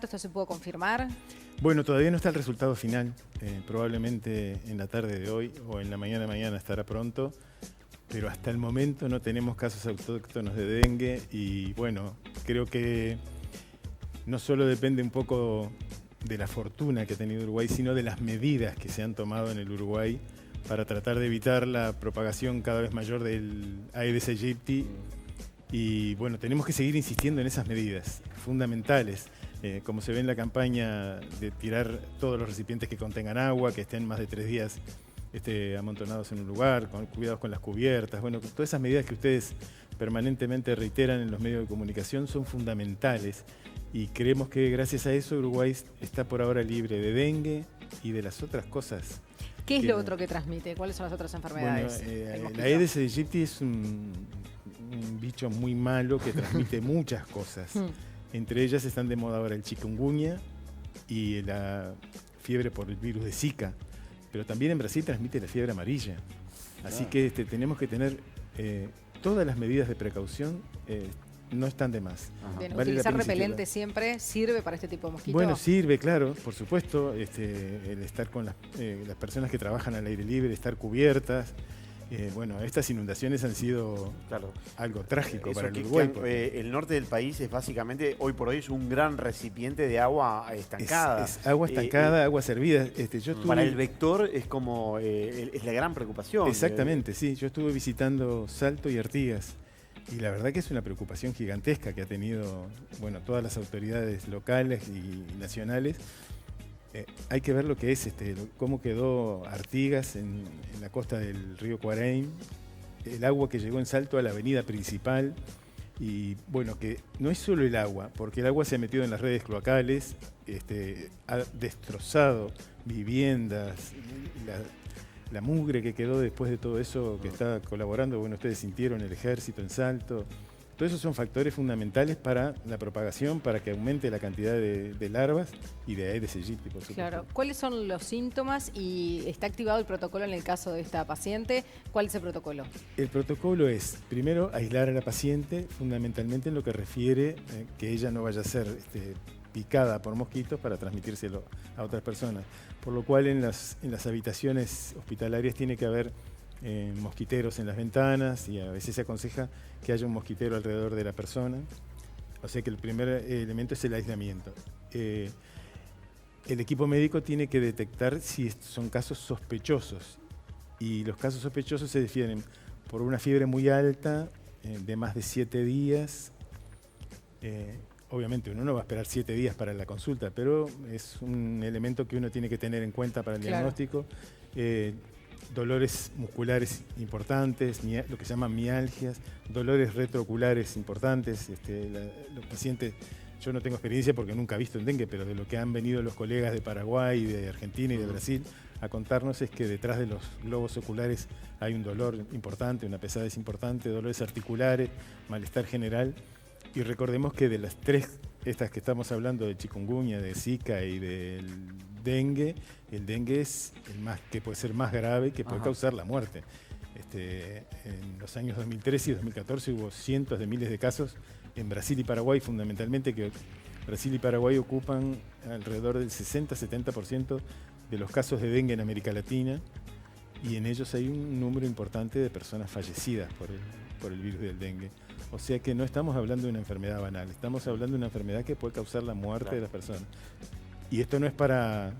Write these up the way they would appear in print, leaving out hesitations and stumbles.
¿Esto se pudo confirmar? Bueno, todavía no está el resultado final. Probablemente en la tarde de hoy o en la mañana de mañana estará pronto. Pero hasta el momento no tenemos casos autóctonos de dengue y bueno, creo que no solo depende un poco de la fortuna que ha tenido Uruguay, sino de las medidas que se han tomado en el Uruguay para tratar de evitar la propagación cada vez mayor del Aedes aegypti. Y bueno, tenemos que seguir insistiendo en esas medidas fundamentales. Como se ve en la campaña de tirar todos los recipientes que contengan agua, que estén más de 3 días amontonados en un lugar, con cuidados con las cubiertas. Bueno, todas esas medidas que ustedes permanentemente reiteran en los medios de comunicación son fundamentales y creemos que gracias a eso Uruguay está por ahora libre de dengue y de las otras cosas. ¿Qué es lo otro que transmite? ¿Cuáles son las otras enfermedades? Bueno, la Aedes aegypti es un bicho muy malo que transmite muchas cosas. Entre ellas están de moda ahora el chikungunya y la fiebre por el virus de Zika. Pero también en Brasil transmite la fiebre amarilla. Así que tenemos que tener todas las medidas de precaución, no están de más. Bien, vale, ¿utilizar repelente siempre sirve para este tipo de mosquitos? Bueno, sirve, claro, por supuesto. El estar con las personas que trabajan al aire libre, estar cubiertas. Bueno, estas inundaciones han sido algo trágico para el Uruguay. El norte del país es básicamente, hoy por hoy, es un gran recipiente de agua estancada. Es agua estancada, agua servida. Para el vector es como es la gran preocupación. Exactamente, sí. Yo estuve visitando Salto y Artigas y la verdad que es una preocupación gigantesca que ha tenido, bueno, todas las autoridades locales y nacionales. Hay que ver lo que es, cómo quedó Artigas en la costa del río Cuareim, el agua que llegó en Salto a la avenida principal y bueno, que no es solo el agua, porque el agua se ha metido en las redes cloacales, ha destrozado viviendas, la mugre que quedó después de todo eso que está colaborando, bueno, ustedes sintieron el ejército en Salto. Todos esos son factores fundamentales para la propagación, para que aumente la cantidad de larvas y de Aedes aegypti, por supuesto. Claro. ¿Cuáles son los síntomas y está activado el protocolo en el caso de esta paciente? ¿Cuál es el protocolo? El protocolo es, primero, aislar a la paciente, fundamentalmente en lo que refiere que ella no vaya a ser picada por mosquitos para transmitírselo a otras personas. Por lo cual en las habitaciones hospitalarias tiene que haber mosquiteros en las ventanas y a veces se aconseja que haya un mosquitero alrededor de la persona. O sea que el primer elemento es el aislamiento. El equipo médico tiene que detectar si son casos sospechosos y los casos sospechosos se definen por una fiebre muy alta de más de 7 días. Obviamente uno no va a esperar 7 días para la consulta, pero es un elemento que uno tiene que tener en cuenta para el diagnóstico. Dolores musculares importantes, lo que se llaman mialgias, dolores retrooculares importantes. Los pacientes, yo no tengo experiencia porque nunca he visto en dengue, pero de lo que han venido los colegas de Paraguay, de Argentina y de Brasil a contarnos es que detrás de los globos oculares hay un dolor importante, una pesadez importante, dolores articulares, malestar general. Y recordemos que de las 3, estas que estamos hablando, de chikungunya, de Zika y del dengue, el dengue es el más que puede ser más grave, que puede causar la muerte. En los años 2013 y 2014 hubo cientos de miles de casos en Brasil y Paraguay, fundamentalmente, que Brasil y Paraguay ocupan alrededor del 60-70% de los casos de dengue en América Latina y en ellos hay un número importante de personas fallecidas por el virus del dengue. O sea que no estamos hablando de una enfermedad banal, estamos hablando de una enfermedad que puede causar la muerte de las personas. Y esto no es para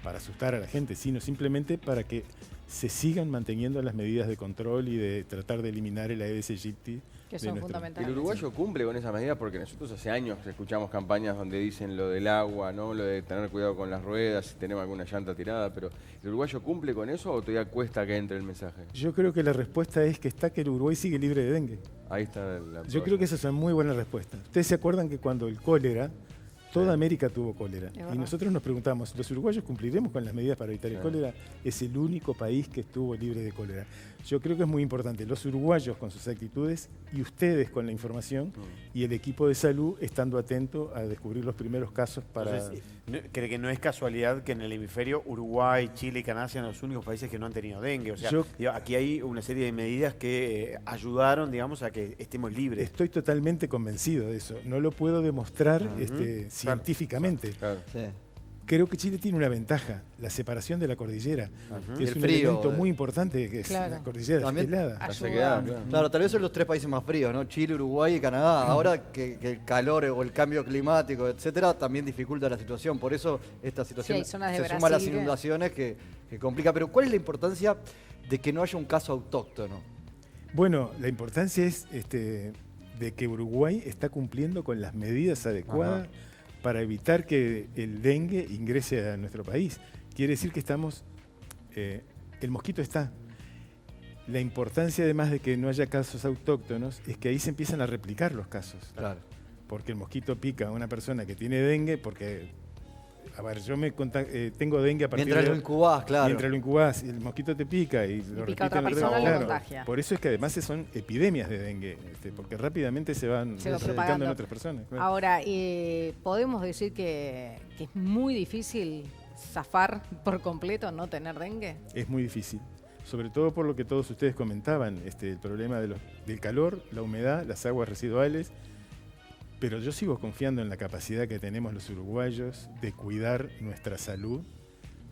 asustar a la gente, sino simplemente para que se sigan manteniendo las medidas de control y de tratar de eliminar el Aedes aegypti. Que son fundamentales. El uruguayo cumple con esas medidas porque nosotros hace años escuchamos campañas donde dicen lo del agua, ¿no? Lo de tener cuidado con las ruedas, si tenemos alguna llanta tirada, pero ¿el uruguayo cumple con eso o todavía cuesta que entre el mensaje? Yo creo que la respuesta es que el Uruguay sigue libre de dengue. Ahí está Yo creo que esa es una muy buena respuesta. Ustedes se acuerdan que cuando el cólera, toda América tuvo cólera. Y nosotros nos preguntamos, ¿los uruguayos cumpliremos con las medidas para evitar el cólera? Es el único país que estuvo libre de cólera. Yo creo que es muy importante, los uruguayos con sus actitudes y ustedes con la información y el equipo de salud estando atento a descubrir los primeros casos para... Entonces, ¿cree que no es casualidad que en el hemisferio Uruguay, Chile y Canadá sean los únicos países que no han tenido dengue? O sea, aquí hay una serie de medidas que ayudaron, digamos, a que estemos libres. Estoy totalmente convencido de eso. No lo puedo demostrar científicamente. Claro. Sí. Creo que Chile tiene una ventaja, la separación de la cordillera, que Y es el un frío, elemento muy importante, que es Claro. la cordillera También deshelada. La Ayuda. sequedad, claro. Claro, tal vez son los 3 países más fríos, ¿no? Chile, Uruguay y Canadá. Ahora que el calor o el cambio climático, etcétera, también dificulta la situación. Por eso esta situación Sí, hay zonas de se Brasil suma a las que- inundaciones que complica. Pero ¿cuál es la importancia de que no haya un caso autóctono? Bueno, la importancia es de que Uruguay está cumpliendo con las medidas adecuadas para evitar que el dengue ingrese a nuestro país. Quiere decir que estamos, el mosquito está. La importancia además de que no haya casos autóctonos es que ahí se empiezan a replicar los casos. Claro. Porque el mosquito pica a una persona que tiene dengue, porque, a ver, yo tengo dengue a partir Mientras de... lo incubás, claro. Mientras lo incubás, el mosquito te pica y lo pica a otra repite en persona, otro- lo claro. contagia. Por eso es que además son epidemias de dengue, porque rápidamente se van Se va replicando propagando. en otras personas. claro. Ahora, podemos decir que es muy difícil zafar por completo, no tener dengue. Es muy difícil, sobre todo por lo que todos ustedes comentaban, el problema del calor, la humedad, las aguas residuales. Pero yo sigo confiando en la capacidad que tenemos los uruguayos de cuidar nuestra salud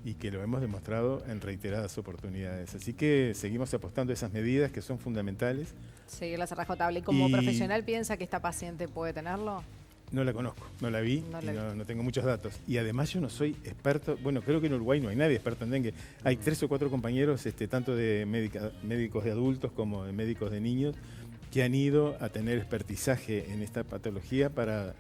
y que lo hemos demostrado en reiteradas oportunidades. Así que seguimos apostando a esas medidas que son fundamentales. Seguir la rajotable. ¿Y como Y- profesional piensa que esta paciente puede tenerlo? No la conozco, no la vi, No y la vi. no tengo muchos datos. Y además yo no soy experto, bueno, creo que en Uruguay no hay nadie experto en dengue. Hay 3 o 4 compañeros, tanto de médicos de adultos como de médicos de niños, que han ido a tener expertizaje en esta patología para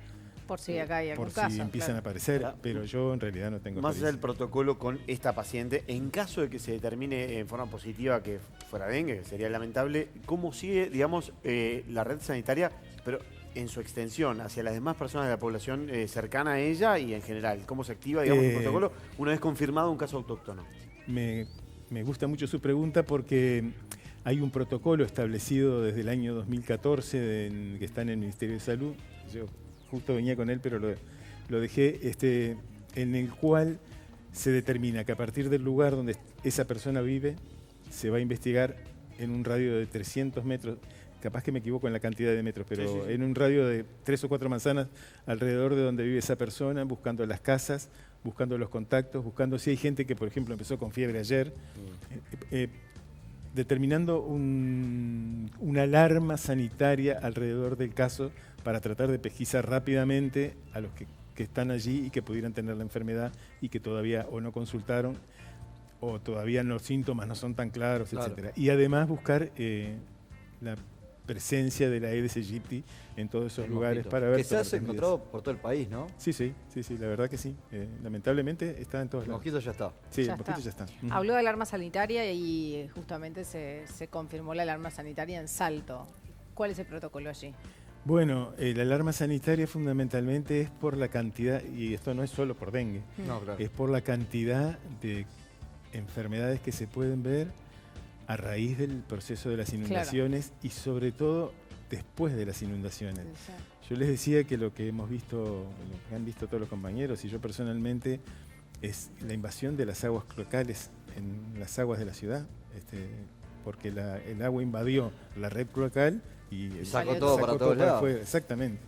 Por si acá hay algún por caso. si empiezan claro. a aparecer, Claro. pero yo en realidad no tengo Más allá del experiencia. protocolo con esta paciente, en caso de que se determine en forma positiva que fuera dengue, que sería lamentable, ¿cómo sigue, digamos, la red sanitaria, pero en su extensión, hacia las demás personas de la población cercana a ella y en general? ¿Cómo se activa, digamos, el protocolo una vez confirmado un caso autóctono? Me gusta mucho su pregunta porque hay un protocolo establecido desde el año 2014 que está en el Ministerio de Salud. Yo justo venía con él, pero lo dejé, en el cual se determina que a partir del lugar donde esa persona vive, se va a investigar en un radio de 300 metros, capaz que me equivoco en la cantidad de metros, pero Sí. en un radio de 3 o 4 manzanas alrededor de donde vive esa persona, buscando las casas, buscando los contactos, buscando si hay gente que, por ejemplo, empezó con fiebre ayer, determinando una alarma sanitaria alrededor del caso para tratar de pesquisar rápidamente a los que están allí y que pudieran tener la enfermedad y que todavía o no consultaron o todavía los síntomas no son tan claros, Claro. etcétera. Y además buscar la presencia de la Aedes aegypti en todos esos El lugares mosquito. para ver Que se tomar has medidas. encontrado por todo el país, ¿no? Sí, la verdad que sí. Lamentablemente está en todos El lados. mosquito ya está. Sí, Ya el mosquito está. ya está. Ujú. Habló de alarma sanitaria y justamente se confirmó la alarma sanitaria en Salto. ¿Cuál es el protocolo allí? Bueno, la alarma sanitaria fundamentalmente es por la cantidad, y esto no es solo por dengue, No, claro. es por la cantidad de enfermedades que se pueden ver a raíz del proceso de las inundaciones y sobre todo después de las inundaciones. Yo les decía que lo que hemos visto, lo que han visto todos los compañeros y yo personalmente, es la invasión de las aguas cloacales en las aguas de la ciudad, porque el agua invadió la red cloacal y sacó todo para todos lados. afuera, exactamente.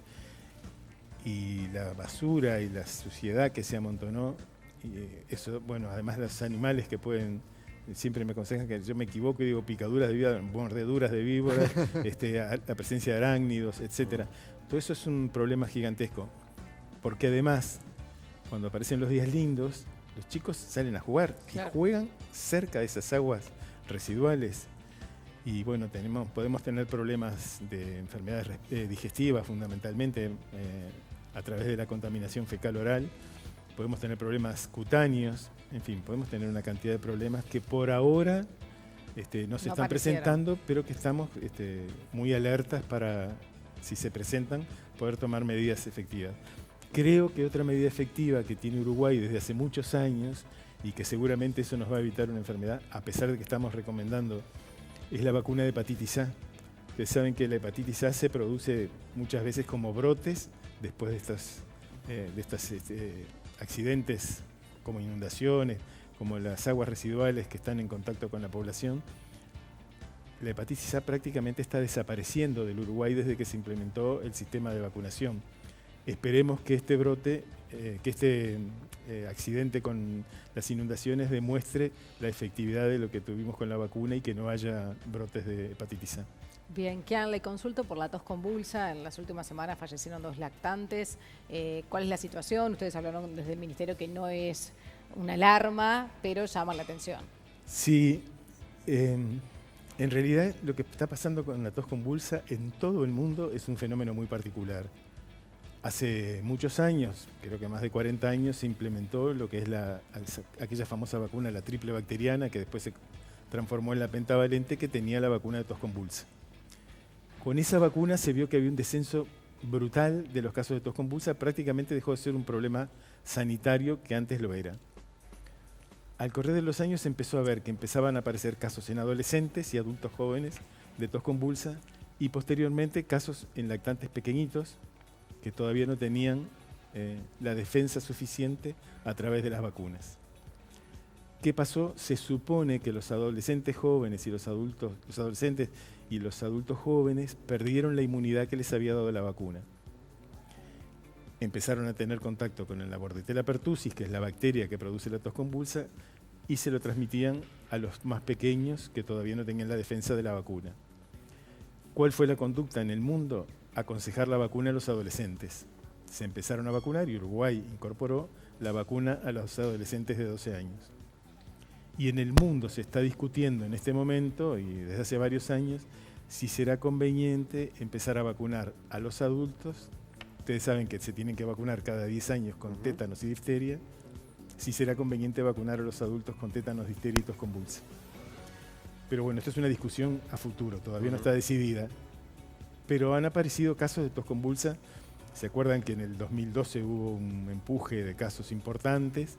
Y la basura y la suciedad que se amontonó, y eso, bueno, además los animales que pueden, siempre me aconsejan que yo me equivoco y digo picaduras de víbora, mordeduras de víboras, la presencia de arácnidos, etcétera. Todo eso es un problema gigantesco, porque además, cuando aparecen los días lindos, los chicos salen a jugar Claro. y juegan cerca de esas aguas residuales. Y bueno, podemos tener problemas de enfermedades digestivas fundamentalmente a través de la contaminación fecal-oral. Podemos tener problemas cutáneos, en fin, podemos tener una cantidad de problemas que por ahora no se No están parecieran. presentando, pero que estamos muy alertas para, si se presentan, poder tomar medidas efectivas. Creo que otra medida efectiva que tiene Uruguay desde hace muchos años y que seguramente eso nos va a evitar una enfermedad, a pesar de que estamos recomendando, es la vacuna de hepatitis A. Ustedes saben que la hepatitis A se produce muchas veces como brotes después de estos accidentes como inundaciones, como las aguas residuales que están en contacto con la población. La hepatitis A prácticamente está desapareciendo del Uruguay desde que se implementó el sistema de vacunación. Esperemos que este brote, accidente con las inundaciones demuestre la efectividad de lo que tuvimos con la vacuna y que no haya brotes de hepatitis A. Bien, Kian, le consulto por la tos convulsa. En las últimas semanas fallecieron 2 lactantes. ¿Cuál es la situación? Ustedes hablaron desde el Ministerio que no es una alarma, pero llama la atención. Sí, en realidad lo que está pasando con la tos convulsa en todo el mundo es un fenómeno muy particular. Hace muchos años, creo que más de 40 años, se implementó lo que es aquella famosa vacuna, la triple bacteriana, que después se transformó en la pentavalente, que tenía la vacuna de tos convulsa. Con esa vacuna se vio que había un descenso brutal de los casos de tos convulsa, prácticamente dejó de ser un problema sanitario que antes lo era. Al correr de los años se empezó a ver que empezaban a aparecer casos en adolescentes y adultos jóvenes de tos convulsa y posteriormente casos en lactantes pequeñitos que todavía no tenían la defensa suficiente a través de las vacunas. ¿Qué pasó? Se supone que los adolescentes jóvenes y los adolescentes y los adultos jóvenes perdieron la inmunidad que les había dado la vacuna. Empezaron a tener contacto con la Bordetella pertussis, que es la bacteria que produce la tos convulsa, y se lo transmitían a los más pequeños que todavía no tenían la defensa de la vacuna. ¿Cuál fue la conducta en el mundo? Aconsejar la vacuna a los adolescentes. Se empezaron a vacunar y Uruguay incorporó la vacuna a los adolescentes de 12 años. Y en el mundo se está discutiendo en este momento, y desde hace varios años, si será conveniente empezar a vacunar a los adultos. Ustedes saben que se tienen que vacunar cada 10 años con tétanos y difteria. Si será conveniente vacunar a los adultos con tétanos, difteria y tos convulsa. Pero bueno, esto es una discusión a futuro, todavía no está decidida. Pero han aparecido casos de tos convulsa. ¿Se acuerdan que en el 2012 hubo un empuje de casos importantes?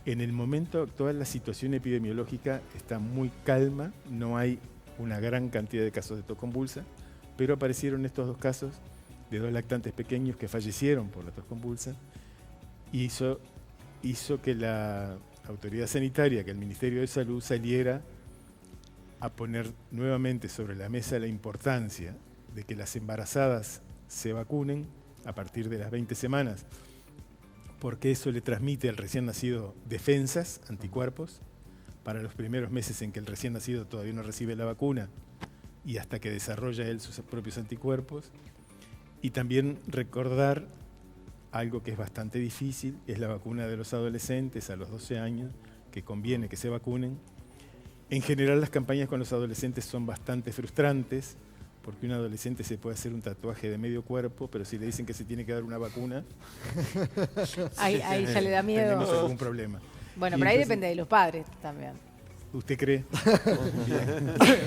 En el momento actual la situación epidemiológica está muy calma, no hay una gran cantidad de casos de tos convulsa, pero aparecieron estos 2 casos de 2 lactantes pequeños que fallecieron por la tos convulsa y hizo que la autoridad sanitaria, que el Ministerio de Salud saliera a poner nuevamente sobre la mesa la importancia de que las embarazadas se vacunen a partir de las 20 semanas, porque eso le transmite al recién nacido defensas, anticuerpos, para los primeros meses en que el recién nacido todavía no recibe la vacuna y hasta que desarrolla él sus propios anticuerpos. Y también recordar algo que es bastante difícil, es la vacuna de los adolescentes a los 12 años, que conviene que se vacunen. En general las campañas con los adolescentes son bastante frustrantes, porque un adolescente se puede hacer un tatuaje de medio cuerpo, pero si le dicen que se tiene que dar una vacuna, ahí ya le da miedo. tenemos algún problema. Bueno, Y pero ahí entonces, depende de los padres también. ¿Usted cree?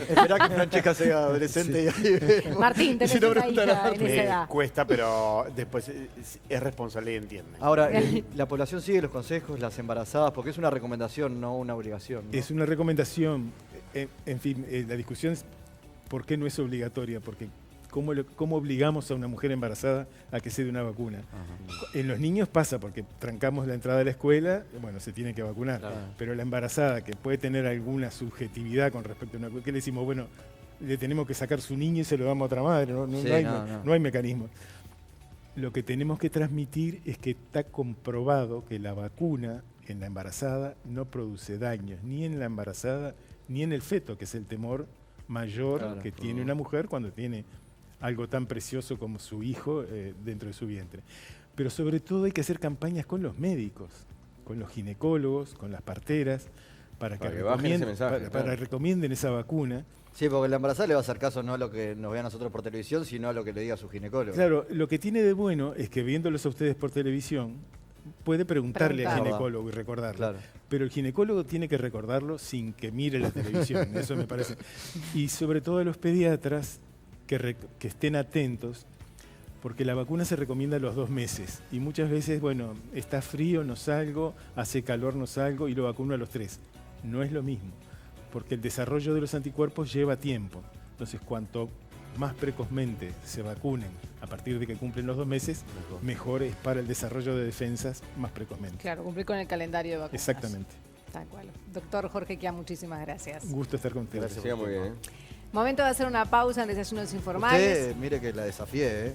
Esperá que Francesca sea adolescente y ahí Martín, tenés Si no una preguntan a hija en esa edad. Cuesta, pero después es responsable y entiende. Ahora, la población sigue los consejos, las embarazadas, porque es una recomendación, no una obligación, ¿no? Es una recomendación. En fin, la discusión es por qué no es obligatoria, porque ¿cómo obligamos a una mujer embarazada a que se dé una vacuna? En los niños pasa porque trancamos la entrada a la escuela, bueno, se tiene que vacunar, Claro. pero la embarazada que puede tener alguna subjetividad con respecto a una, ¿qué le decimos? Bueno, le tenemos que sacar su niño y se lo damos a otra madre, Sí, no hay mecanismo. Lo que tenemos que transmitir es que está comprobado que la vacuna en la embarazada no produce daños, ni en la embarazada ni en el feto, que es el temor mayor Claro. que tiene una mujer cuando tiene algo tan precioso como su hijo dentro de su vientre. Pero sobre todo hay que hacer campañas con los médicos, con los ginecólogos, con las parteras, para que bajen ese mensaje, para claro. recomienden esa vacuna. Sí, porque la embarazada le va a hacer caso no a lo que nos vea a nosotros por televisión, sino a lo que le diga su ginecólogo. Claro, lo que tiene de bueno es que viéndolos a ustedes por televisión, puede preguntarle al Preguntar. ginecólogo y recordarlo. Claro. Pero el ginecólogo tiene que recordarlo sin que mire la televisión, eso me parece. Y sobre todo a los pediatras que estén atentos, porque la vacuna se recomienda a los 2 meses. Y muchas veces, bueno, está frío, no salgo, hace calor, no salgo, y lo vacuno a los 3. No es lo mismo, porque el desarrollo de los anticuerpos lleva tiempo. Entonces, cuanto más precozmente se vacunen a partir de que cumplen los 2 meses, mejor es para el desarrollo de defensas más precozmente. Claro, cumplir con el calendario de vacunas. Exactamente. Tal cual. Doctor Jorge Kian, muchísimas gracias. Un gusto estar con ustedes. Gracias. Siga muy bien, ¿eh? Momento de hacer una pausa en Desayunos Informales. Usted, mire que la desafié, ¿eh?